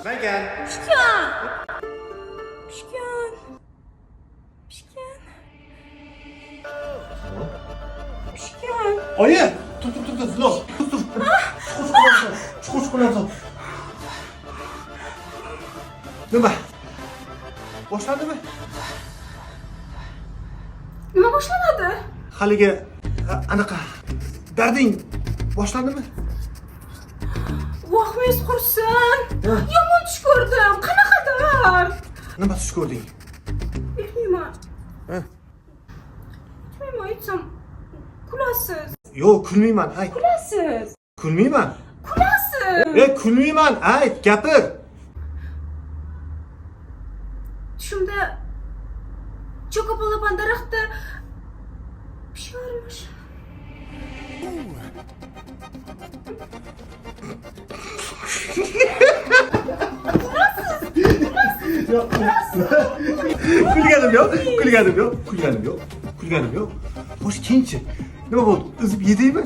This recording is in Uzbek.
Megan. Pishgan. Pishgan. Pishgan. Pishgan. Oyi! Tur, Zilo. Tur. Chuqur yotib. Nima? Boshlandimi? Nima boshlanadi? Haligi anaqa darding boshlandimi? Vahmingiz qursin. Yomon tush ko'rdim. Qanaqa dard? Nima tush ko'rding? Bilmayman. Ha? Bilmayman, aytsam kulasiz. Yo'q, kulmayman, ayt. Kulasiz. Kulmayman. Kulasiz. Kulmayman, ayt, gapir. Tushimda chokopolaban daraxtda pisharmish. Kulganim yo'q. Bosh kengchi. Nima bo'ldi? Uzib yedingmi?